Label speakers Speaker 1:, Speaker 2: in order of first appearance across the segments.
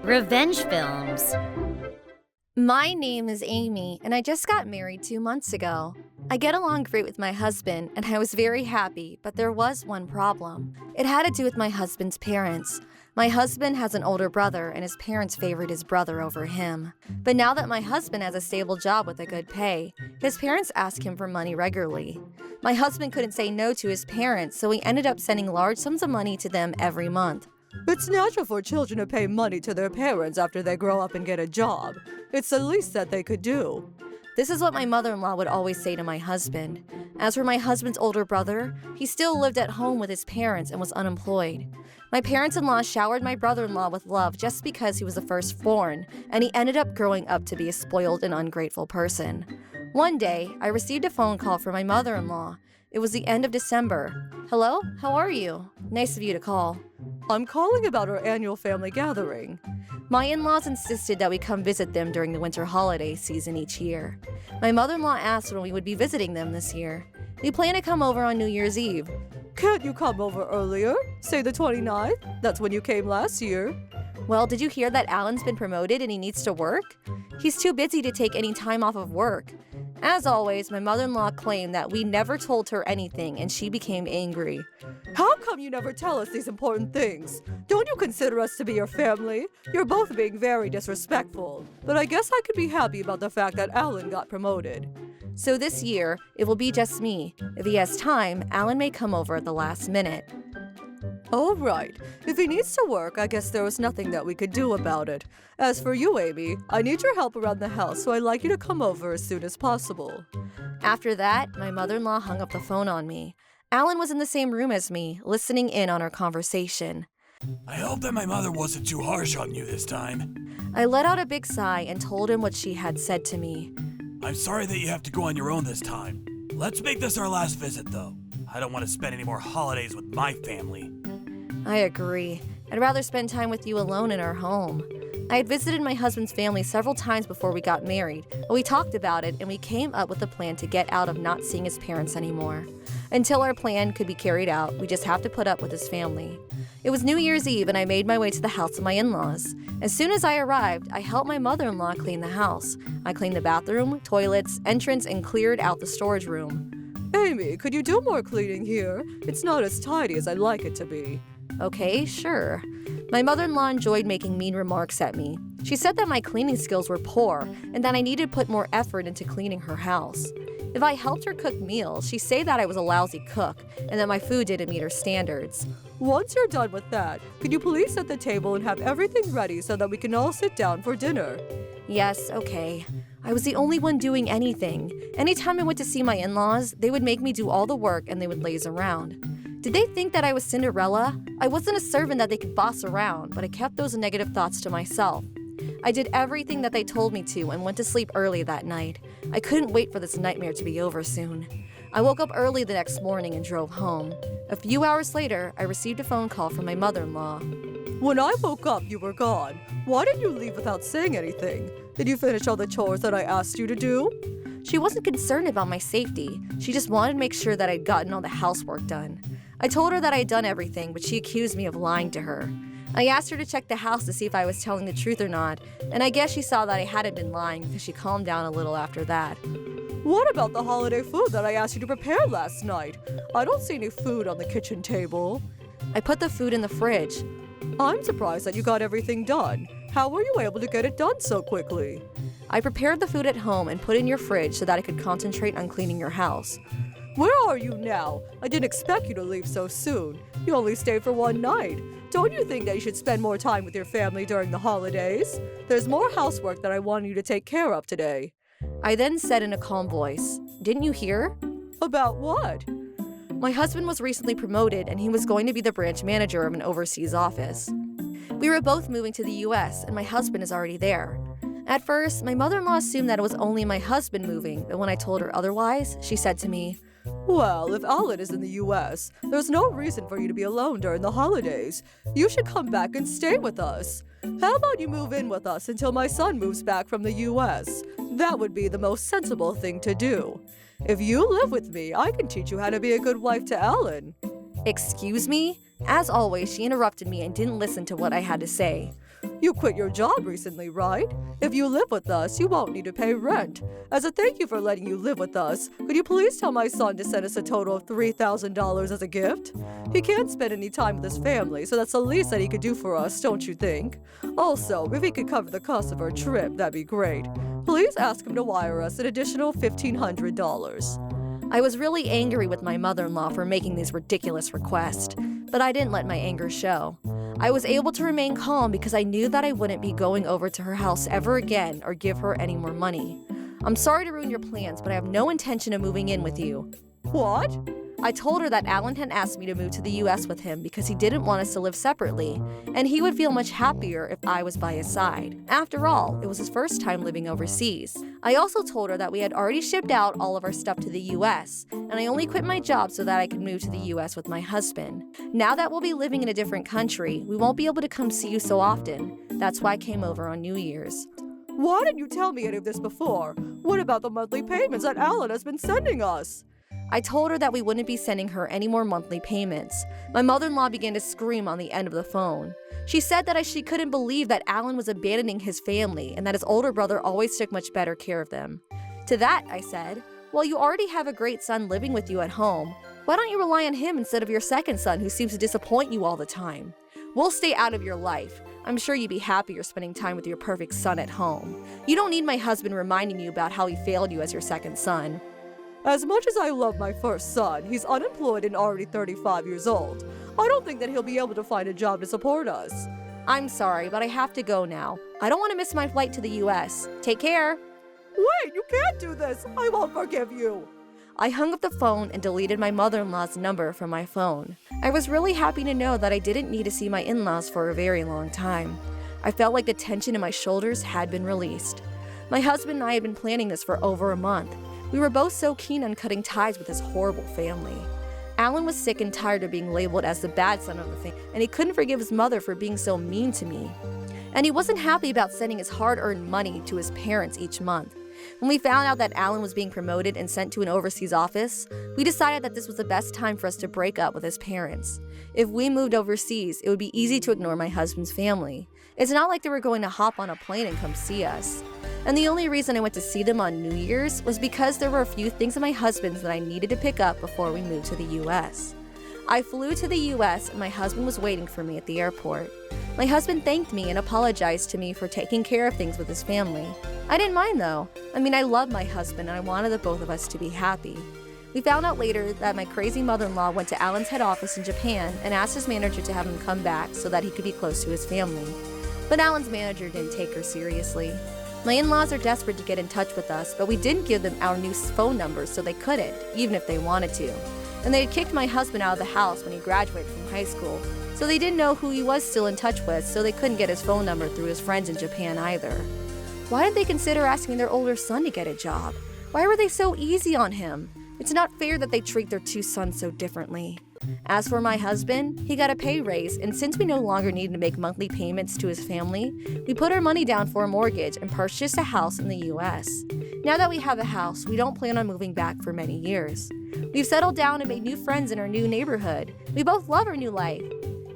Speaker 1: Revenge films.
Speaker 2: My name is Amy, and I just got married 2 months ago. I get along great with my husband, and I was very happy, but there was one problem. It had to do with my husband's parents. My husband has an older brother, and his parents favored his brother over him. But now that my husband has a stable job with a good pay, his parents ask him for money regularly. My husband couldn't say no to his parents, so he ended up sending large sums of money to them every month.
Speaker 3: It's natural for children to pay money to their parents after they grow up and get a job. It's the least that they could do.
Speaker 2: This is what my mother-in-law would always say to my husband. As for my husband's older brother, he still lived at home with his parents and was unemployed. My parents-in-law showered my brother-in-law with love just because he was the firstborn, and he ended up growing up to be a spoiled and ungrateful person. One day, I received a phone call from my mother-in-law. It was the end of December. Hello? How are you? Nice of you to call.
Speaker 3: I'm calling about our annual family gathering.
Speaker 2: My in-laws insisted that we come visit them during the winter holiday season each year. My mother-in-law asked when we would be visiting them this year. We plan to come over on New Year's Eve.
Speaker 3: Can't you come over earlier? Say the 29th? That's when you came last year.
Speaker 2: Well, did you hear that Alan's been promoted and he needs to work? He's too busy to take any time off of work. As always, my mother-in-law claimed that we never told her anything and she became angry.
Speaker 3: How come you never tell us these important things? Don't you consider us to be your family? You're both being very disrespectful. But I guess I could be happy about the fact that Alan got promoted.
Speaker 2: So this year, it will be just me. If he has time, Alan may come over at the last minute.
Speaker 3: All right. If he needs to work, I guess there was nothing that we could do about it. As for you, Amy, I need your help around the house, so I'd like you to come over as soon as possible.
Speaker 2: After that, my mother-in-law hung up the phone on me. Alan was in the same room as me, listening in on our conversation.
Speaker 4: I hope that my mother wasn't too harsh on you this time.
Speaker 2: I let out a big sigh and told him what she had said to me.
Speaker 4: I'm sorry that you have to go on your own this time. Let's make this our last visit, though. I don't want to spend any more holidays with my family.
Speaker 2: I agree. I'd rather spend time with you alone in our home. I had visited my husband's family several times before we got married, but we talked about it and we came up with a plan to get out of not seeing his parents anymore. Until our plan could be carried out, we just have to put up with his family. It was New Year's Eve and I made my way to the house of my in-laws. As soon as I arrived, I helped my mother-in-law clean the house. I cleaned the bathroom, toilets, entrance, and cleared out the storage room.
Speaker 3: Amy, could you do more cleaning here? It's not as tidy as I'd like it to be.
Speaker 2: Okay, sure. My mother-in-law enjoyed making mean remarks at me. She said that my cleaning skills were poor and that I needed to put more effort into cleaning her house. If I helped her cook meals, she'd say that I was a lousy cook and that my food didn't meet her standards.
Speaker 3: Once you're done with that, could you please set the table and have everything ready so that we can all sit down for dinner?
Speaker 2: Yes, okay. I was the only one doing anything. Anytime I went to see my in-laws, they would make me do all the work and they would laze around. Did they think that I was Cinderella? I wasn't a servant that they could boss around, but I kept those negative thoughts to myself. I did everything that they told me to and went to sleep early that night. I couldn't wait for this nightmare to be over soon. I woke up early the next morning and drove home. A few hours later, I received a phone call from my mother-in-law.
Speaker 3: When I woke up, you were gone. Why did you leave without saying anything? Did you finish all the chores that I asked you to do?
Speaker 2: She wasn't concerned about my safety. She just wanted to make sure that I'd gotten all the housework done. I told her that I had done everything, but she accused me of lying to her. I asked her to check the house to see if I was telling the truth or not, and I guess she saw that I hadn't been lying because she calmed down a little after that.
Speaker 3: What about the holiday food that I asked you to prepare last night? I don't see any food on the kitchen table.
Speaker 2: I put the food in the fridge.
Speaker 3: I'm surprised that you got everything done. How were you able to get it done so quickly?
Speaker 2: I prepared the food at home and put it in your fridge so that I could concentrate on cleaning your house.
Speaker 3: Where are you now? I didn't expect you to leave so soon. You only stayed for one night. Don't you think that you should spend more time with your family during the holidays? There's more housework that I want you to take care of today.
Speaker 2: I then said in a calm voice, "Didn't you hear?"
Speaker 3: About what?
Speaker 2: My husband was recently promoted and he was going to be the branch manager of an overseas office. We were both moving to the US and my husband is already there. At first, my mother-in-law assumed that it was only my husband moving, but when I told her otherwise, she said to me,
Speaker 3: Well, if Alan is in the US, there's no reason for you to be alone during the holidays. You should come back and stay with us. How about you move in with us until my son moves back from the US? That would be the most sensible thing to do. If you live with me, I can teach you how to be a good wife to Alan.
Speaker 2: Excuse me? As always, she interrupted me and didn't listen to what I had to say.
Speaker 3: You quit your job recently, right? If you live with us, you won't need to pay rent. As a thank you for letting you live with us, could you please tell my son to send us a total of $3,000 as a gift? He can't spend any time with his family, so that's the least that he could do for us, don't you think? Also, if he could cover the cost of our trip, that'd be great. Please ask him to wire us an additional $1,500.
Speaker 2: I was really angry with my mother-in-law for making these ridiculous requests, but I didn't let my anger show. I was able to remain calm because I knew that I wouldn't be going over to her house ever again or give her any more money. I'm sorry to ruin your plans, but I have no intention of moving in with you.
Speaker 3: What?
Speaker 2: I told her that Alan had asked me to move to the US with him because he didn't want us to live separately, and he would feel much happier if I was by his side. After all, it was his first time living overseas. I also told her that we had already shipped out all of our stuff to the US, and I only quit my job so that I could move to the US with my husband. Now that we'll be living in a different country, we won't be able to come see you so often. That's why I came over on New Year's.
Speaker 3: Why didn't you tell me any of this before? What about the monthly payments that Alan has been sending us?
Speaker 2: I told her that we wouldn't be sending her any more monthly payments. My mother-in-law began to scream on the end of the phone. She said that she couldn't believe that Alan was abandoning his family and that his older brother always took much better care of them. To that, I said, well, you already have a great son living with you at home. Why don't you rely on him instead of your second son who seems to disappoint you all the time? We'll stay out of your life. I'm sure you'd be happier spending time with your perfect son at home. You don't need my husband reminding you about how he failed you as your second son.
Speaker 3: As much as I love my first son, he's unemployed and already 35 years old. I don't think that he'll be able to find a job to support us.
Speaker 2: I'm sorry, but I have to go now. I don't want to miss my flight to the US. Take care.
Speaker 3: Wait, you can't do this. I won't forgive you.
Speaker 2: I hung up the phone and deleted my mother-in-law's number from my phone. I was really happy to know that I didn't need to see my in-laws for a very long time. I felt like the tension in my shoulders had been released. My husband and I had been planning this for over a month. We were both so keen on cutting ties with this horrible family. Alan was sick and tired of being labeled as the bad son of the family, and he couldn't forgive his mother for being so mean to me. And he wasn't happy about sending his hard-earned money to his parents each month. When we found out that Alan was being promoted and sent to an overseas office, we decided that this was the best time for us to break up with his parents. If we moved overseas, it would be easy to ignore my husband's family. It's not like they were going to hop on a plane and come see us. And the only reason I went to see them on New Year's was because there were a few things of my husband's that I needed to pick up before we moved to the US. I flew to the US and my husband was waiting for me at the airport. My husband thanked me and apologized to me for taking care of things with his family. I didn't mind though. I love my husband and I wanted the both of us to be happy. We found out later that my crazy mother-in-law went to Alan's head office in Japan and asked his manager to have him come back so that he could be close to his family. But Alan's manager didn't take her seriously. My in-laws are desperate to get in touch with us, but we didn't give them our new phone numbers so they couldn't, even if they wanted to. And they had kicked my husband out of the house when he graduated from high school, so they didn't know who he was still in touch with, so they couldn't get his phone number through his friends in Japan either. Why did they consider asking their older son to get a job? Why were they so easy on him? It's not fair that they treat their two sons so differently. As for my husband, he got a pay raise, and since we no longer needed to make monthly payments to his family, we put our money down for a mortgage and purchased a house in the US. Now that we have a house, we don't plan on moving back for many years. We've settled down and made new friends in our new neighborhood. We both love our new life.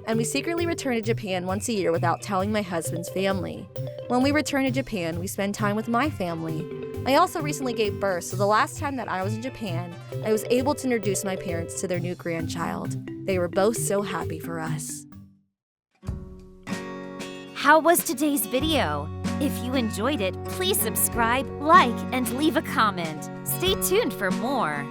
Speaker 2: And we secretly return to Japan once a year without telling my husband's family. When we return to Japan, we spend time with my family. I also recently gave birth, so the last time that I was in Japan, I was able to introduce my parents to their new grandchild. They were both so happy for us.
Speaker 1: How was today's video? If you enjoyed it, please subscribe, like, and leave a comment. Stay tuned for more.